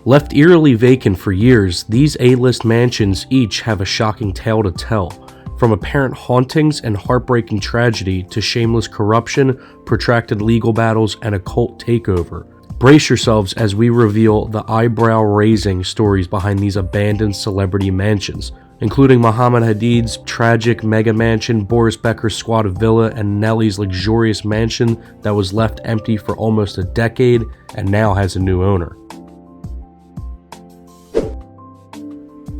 Left eerily vacant for years, these A-list mansions each have a shocking tale to tell. From apparent hauntings and heartbreaking tragedy to shameless corruption, protracted legal battles, and a cult takeover. Brace yourselves as we reveal the eyebrow-raising stories behind these abandoned celebrity mansions, including Muhammad Hadid's tragic mega mansion, Boris Becker's squatted villa, and Nelly's luxurious mansion that was left empty for almost a decade and now has a new owner.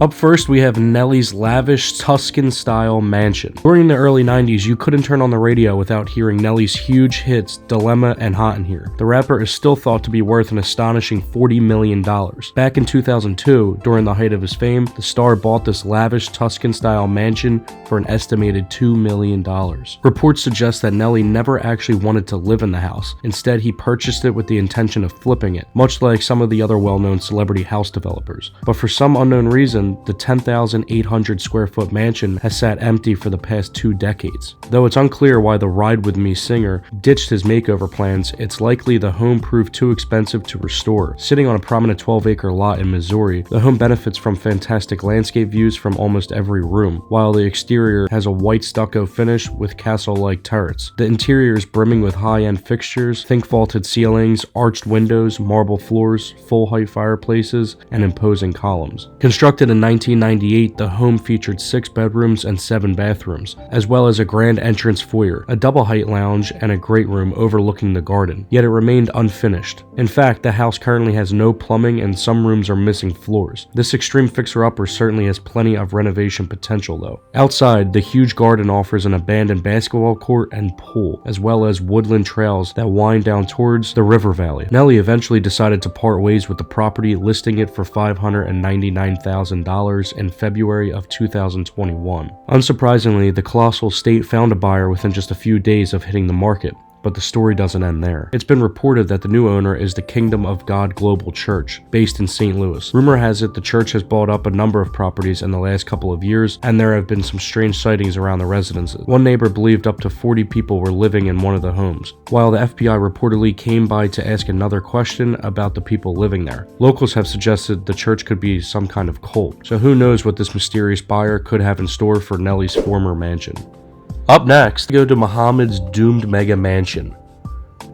Up first, we have Nelly's lavish Tuscan-style mansion. During the early 90s, you couldn't turn on the radio without hearing Nelly's huge hits Dilemma and Hot in Here. The rapper is still thought to be worth an astonishing $40 million. Back in 2002, during the height of his fame, the star bought this lavish Tuscan-style mansion for an estimated $2 million. Reports suggest that Nelly never actually wanted to live in the house. Instead, he purchased it with the intention of flipping it, much like some of the other well-known celebrity house developers. But for some unknown reason, the 10,800 square foot mansion has sat empty for the past 2 decades. Though it's unclear why the Ride With Me singer ditched his makeover plans, it's likely the home proved too expensive to restore. Sitting on a prominent 12-acre lot in Missouri, the home benefits from fantastic landscape views from almost every room, while the exterior has a white stucco finish with castle-like turrets. The interior is brimming with high-end fixtures, think vaulted ceilings, arched windows, marble floors, full-height fireplaces, and imposing columns. Constructed in 1998, the home featured 6 bedrooms and 7 bathrooms, as well as a grand entrance foyer, a double-height lounge, and a great room overlooking the garden, yet it remained unfinished. In fact, the house currently has no plumbing and some rooms are missing floors. This extreme fixer-upper certainly has plenty of renovation potential though. Outside, the huge garden offers an abandoned basketball court and pool, as well as woodland trails that wind down towards the river valley. Nelly eventually decided to part ways with the property, listing it for $599,000 in February of 2021. Unsurprisingly, the colossal estate found a buyer within just a few days of hitting the market. But the story doesn't end there. It's been reported that the new owner is the Kingdom of God Global Church, based in St. Louis. Rumor has it the church has bought up a number of properties in the last couple of years, and there have been some strange sightings around the residences. One neighbor believed up to 40 people were living in one of the homes, while the FBI reportedly came by to ask another question about the people living there. Locals have suggested the church could be some kind of cult, so who knows what this mysterious buyer could have in store for Nelly's former mansion. Up next, we go to Muhammad's doomed mega mansion.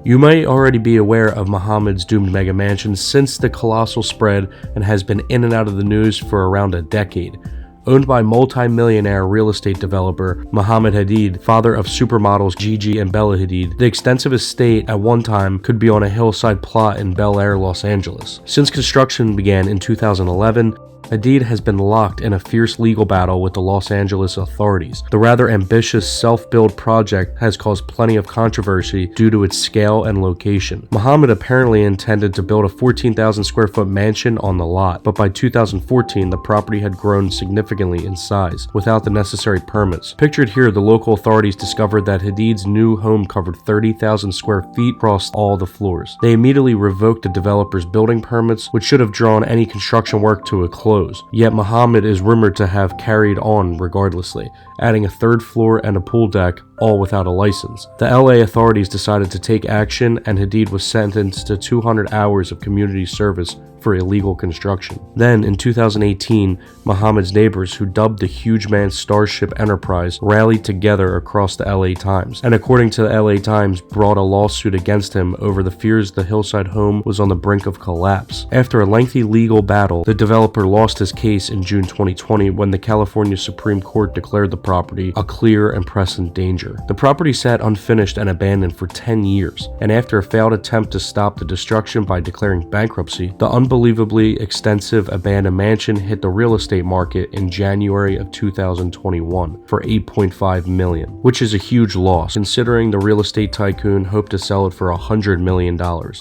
You might already be aware of Muhammad's doomed mega mansion since the colossal spread and has been in and out of the news for around a decade. Owned by multi-millionaire real estate developer Muhammad Hadid, father of supermodels Gigi and Bella Hadid, the extensive estate at one time could be on a hillside plot in Bel Air, Los Angeles. Since construction began in 2011, Hadid has been locked in a fierce legal battle with the Los Angeles authorities. The rather ambitious self-build project has caused plenty of controversy due to its scale and location. Muhammad apparently intended to build a 14,000 square foot mansion on the lot, but by 2014 the property had grown significantly in size without the necessary permits. Pictured here, the local authorities discovered that Hadid's new home covered 30,000 square feet across all the floors. They immediately revoked the developer's building permits, which should have drawn any construction work to a close. Yet Muhammad is rumored to have carried on regardlessly, adding a 3rd floor and a pool deck, all without a license. The LA authorities decided to take action, and Hadid was sentenced to 200 hours of community service for illegal construction. Then, in 2018, Muhammad's neighbors, who dubbed the huge man's Starship Enterprise, rallied together across the LA Times, and according to the LA Times, brought a lawsuit against him over the fears the hillside home was on the brink of collapse. After a lengthy legal battle, the developer lost his case in June 2020 when the California Supreme Court declared the property a clear and present danger. The property sat unfinished and abandoned for 10 years, and after a failed attempt to stop the destruction by declaring bankruptcy, the unbelievably extensive abandoned mansion hit the real estate market in January of 2021 for $8.5 million, which is a huge loss considering the real estate tycoon hoped to sell it for $100 million.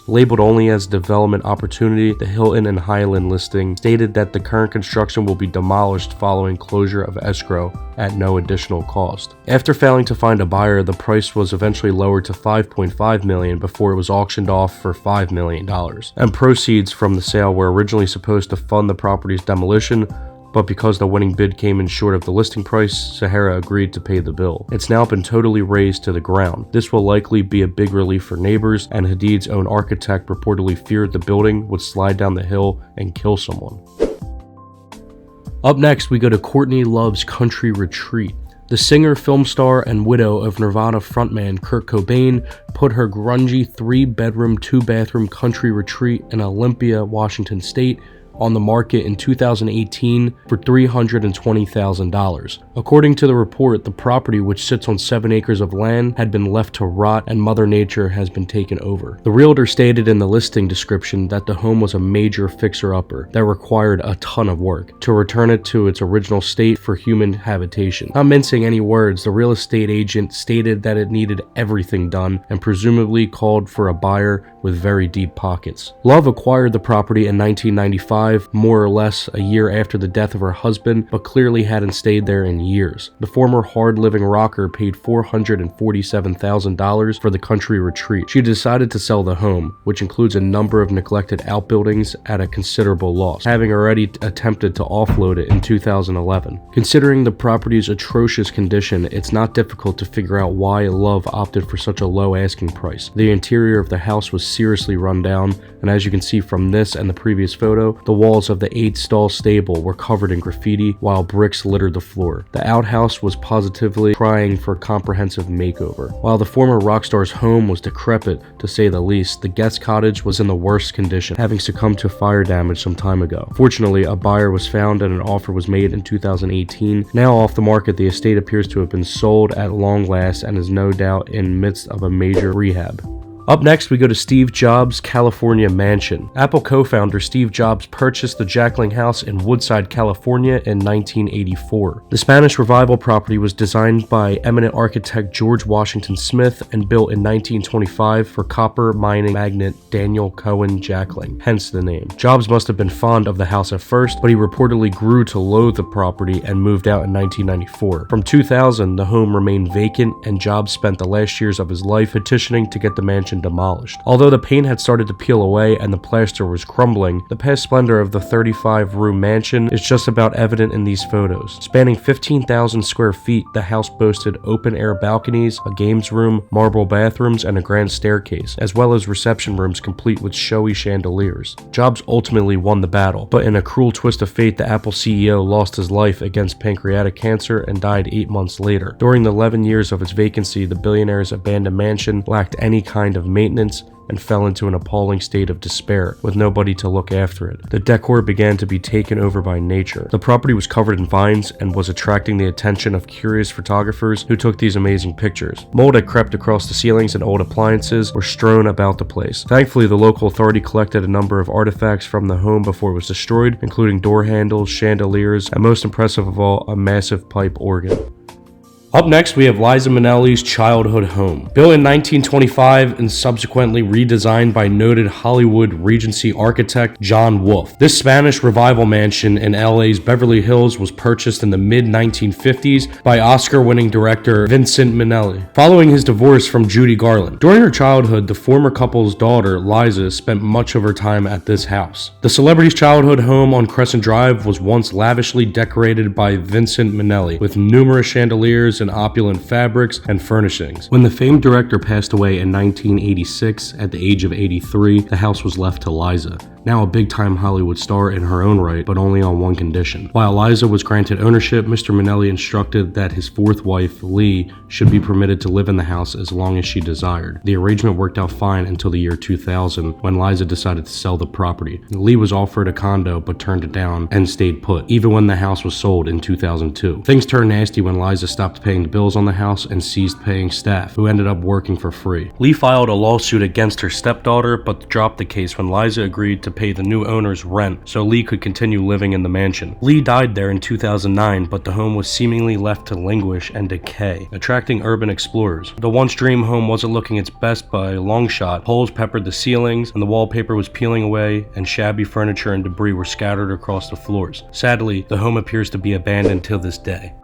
Labeled only as development opportunity, the Hilton and Highland listing stated that the current construction will be demolished following closure of escrow at no additional cost. After failing to find a buyer, the price was eventually lowered to $5.5 million before it was auctioned off for $5 million, and proceeds from the sale were originally supposed to fund the property's demolition, but because the winning bid came in short of the listing price, Sahara agreed to pay the bill. It's now been totally razed to the ground. This will likely be a big relief for neighbors, and Hadid's own architect reportedly feared the building would slide down the hill and kill someone. Up next, we go to Courtney Love's country retreat. The singer, film star, and widow of Nirvana frontman Kurt Cobain put her grungy 3-bedroom, 2-bathroom country retreat in Olympia, Washington State on the market in 2018 for $320,000. According to the report, the property, which sits on 7 acres of land, had been left to rot and Mother Nature has been taken over. The realtor stated in the listing description that the home was a major fixer-upper that required a ton of work to return it to its original state for human habitation. Not mincing any words, the real estate agent stated that it needed everything done and presumably called for a buyer with very deep pockets. Love acquired the property in 1995, more or less a year after the death of her husband, but clearly hadn't stayed there in years. The former hard-living rocker paid $447,000 for the country retreat. She decided to sell the home, which includes a number of neglected outbuildings, at a considerable loss, having already attempted to offload it in 2011. Considering the property's atrocious condition, it's not difficult to figure out why Love opted for such a low asking price. The interior of the house was seriously run down, and as you can see from this and the previous photo, the walls of the 8-stall stable were covered in graffiti while bricks littered the floor. The outhouse was positively crying for a comprehensive makeover. While the former rock star's home was decrepit, to say the least, the guest cottage was in the worst condition, having succumbed to fire damage some time ago. Fortunately, a buyer was found and an offer was made in 2018. Now off the market, the estate appears to have been sold at long last and is no doubt in midst of a major rehab. Up next, we go to Steve Jobs' California mansion. Apple co-founder Steve Jobs purchased the Jackling House in Woodside, California in 1984. The Spanish Revival property was designed by eminent architect George Washington Smith and built in 1925 for copper mining magnate Daniel Cohen Jackling, hence the name. Jobs must have been fond of the house at first, but he reportedly grew to loathe the property and moved out in 1994. From 2000, the home remained vacant, and Jobs spent the last years of his life petitioning to get the mansion demolished. Although the paint had started to peel away and the plaster was crumbling, the past splendor of the 35-room mansion is just about evident in these photos. Spanning 15,000 square feet, the house boasted open-air balconies, a games room, marble bathrooms, and a grand staircase, as well as reception rooms complete with showy chandeliers. Jobs ultimately won the battle, but in a cruel twist of fate, the Apple CEO lost his life against pancreatic cancer and died 8 months later. During the 11 years of its vacancy, the billionaire's abandoned mansion lacked any kind of maintenance and fell into an appalling state of despair, with nobody to look after it. The decor began to be taken over by nature. The property was covered in vines and was attracting the attention of curious photographers who took these amazing pictures. Mold had crept across the ceilings and old appliances were strewn about the place. Thankfully, the local authority collected a number of artifacts from the home before it was destroyed, including door handles, chandeliers, and most impressive of all, a massive pipe organ. Up next, we have Liza Minnelli's childhood home. Built in 1925 and subsequently redesigned by noted Hollywood Regency architect John Wolfe. This Spanish Revival mansion in LA's Beverly Hills was purchased in the mid-1950s by Oscar-winning director Vincent Minnelli, following his divorce from Judy Garland. During her childhood, the former couple's daughter, Liza, spent much of her time at this house. The celebrity's childhood home on Crescent Drive was once lavishly decorated by Vincent Minnelli, with numerous chandeliers and opulent fabrics and furnishings. When the famed director passed away in 1986 at the age of 83, the house was left to Liza, now a big-time Hollywood star in her own right, but only on one condition. While Liza was granted ownership, Mr. Minnelli instructed that his fourth wife, Lee, should be permitted to live in the house as long as she desired. The arrangement worked out fine until the year 2000, when Liza decided to sell the property. Lee was offered a condo but turned it down and stayed put, even when the house was sold in 2002. Things turned nasty when Liza stopped paying the bills on the house and ceased paying staff, who ended up working for free. Lee filed a lawsuit against her stepdaughter, but dropped the case when Liza agreed to pay the new owners rent so Lee could continue living in the mansion. Lee died there in 2009, but the home was seemingly left to languish and decay, attracting urban explorers. The once dream home wasn't looking its best by a long shot. Holes peppered the ceilings, and the wallpaper was peeling away, and shabby furniture and debris were scattered across the floors. Sadly, the home appears to be abandoned till this day.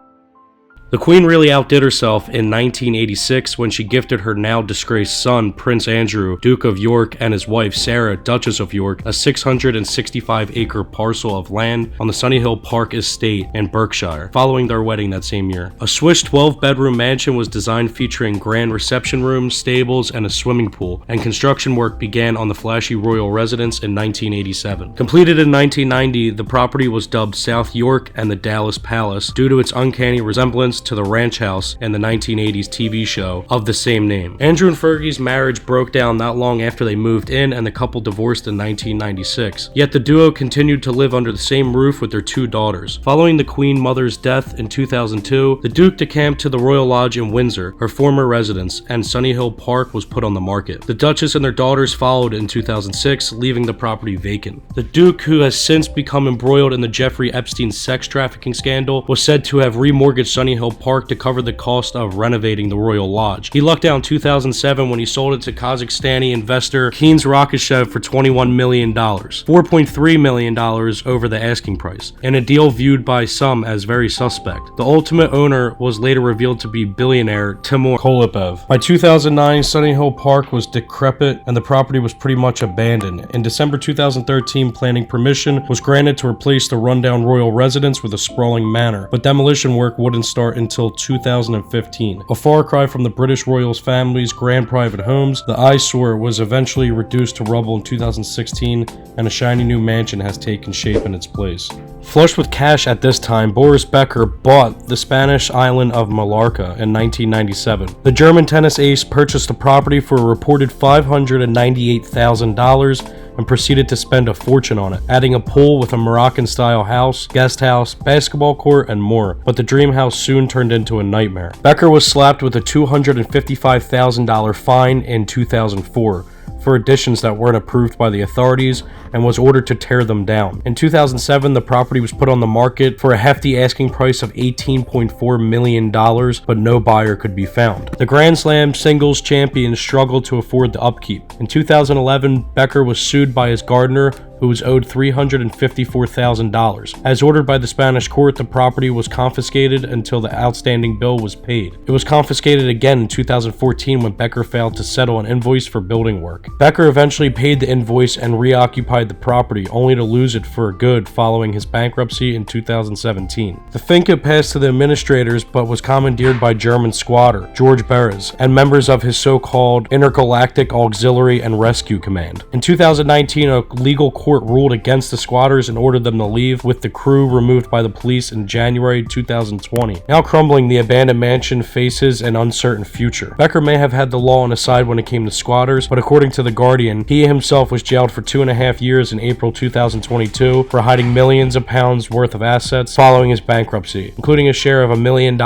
The Queen really outdid herself in 1986 when she gifted her now disgraced son, Prince Andrew, Duke of York, and his wife, Sarah, Duchess of York, a 665-acre parcel of land on the Sunny Hill Park estate in Berkshire, following their wedding that same year. A Swiss 12-bedroom mansion was designed featuring grand reception rooms, stables, and a swimming pool, and construction work began on the flashy royal residence in 1987. Completed in 1990, the property was dubbed South York and the Dallas Palace due to its uncanny resemblance to the ranch house in the 1980s TV show of the same name. Andrew and Fergie's marriage broke down not long after they moved in, and the couple divorced in 1996. Yet the duo continued to live under the same roof with their 2 daughters. Following the Queen Mother's death in 2002, the Duke decamped to the Royal Lodge in Windsor, her former residence, and Sunny Hill Park was put on the market. The Duchess and their daughters followed in 2006, leaving the property vacant. The Duke, who has since become embroiled in the Jeffrey Epstein sex trafficking scandal, was said to have remortgaged Sunny Hill Park to cover the cost of renovating the Royal Lodge. He lucked out in 2007 when he sold it to Kazakhstani investor Keynes Rakishev for $21 million, $4.3 million over the asking price, in a deal viewed by some as very suspect. The ultimate owner was later revealed to be billionaire Timur Kolipev. By 2009, Sunny Hill Park was decrepit and the property was pretty much abandoned. In December 2013, planning permission was granted to replace the rundown royal residence with a sprawling manor, but demolition work wouldn't start until 2015. A far cry from the British royals' families' grand private homes, the eyesore was eventually reduced to rubble in 2016, and a shiny new mansion has taken shape in its place. Flush with cash at this time, Boris Becker bought the Spanish island of Mallorca in 1997. The German tennis ace purchased the property for a reported $598,000 and proceeded to spend a fortune on it, adding a pool with a Moroccan-style house, guest house, basketball court, and more. But the dream house soon turned into a nightmare. Becker was slapped with a $255,000 fine in 2004 for additions that weren't approved by the authorities and was ordered to tear them down. In 2007, the property was put on the market for a hefty asking price of $18.4 million, but no buyer could be found. The Grand Slam singles champion struggled to afford the upkeep. In 2011, Becker was sued by his gardener, who was owed $354,000. As ordered by the Spanish court, the property was confiscated until the outstanding bill was paid. It was confiscated again in 2014 when Becker failed to settle an invoice for building work. Becker eventually paid the invoice and reoccupied the property, only to lose it for good following his bankruptcy in 2017. The finca passed to the administrators but was commandeered by German squatter George Beres and members of his so-called Intergalactic Auxiliary and Rescue Command. In 2019, a legal court ruled against the squatters and ordered them to leave, with the crew removed by the police in January 2020. Now crumbling, the abandoned mansion faces an uncertain future. Becker may have had the law on his side when it came to squatters, but according to The Guardian, he himself was jailed for 2.5 years in April 2022 for hiding millions of pounds worth of assets following his bankruptcy, including a share of $1 million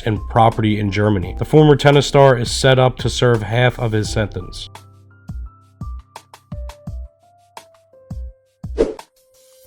in property in Germany. The former tennis star is set up to serve half of his sentence.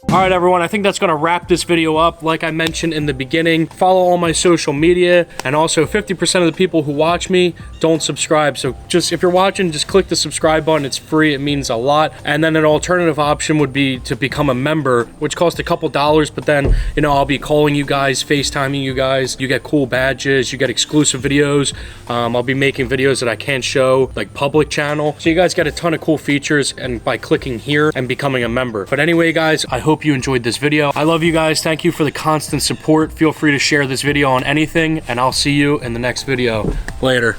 Alright everyone, I think that's going to wrap this video up. Like I mentioned in the beginning, follow all my social media, and also 50% of the people who watch me don't subscribe. So just, if you're watching, just click the subscribe button. It's free, it means a lot. And then an alternative option would be to become a member, which costs a couple dollars, but then, you know, I'll be calling you guys, FaceTiming you guys. You get cool badges, you get exclusive videos. I'll be making videos that I can't show, like public channel. So you guys get a ton of cool features and by clicking here and becoming a member. But anyway guys, I hope you enjoyed this video. I love you guys. Thank you for the constant support. Feel free to share this video on anything, and I'll see you in the next video. Later.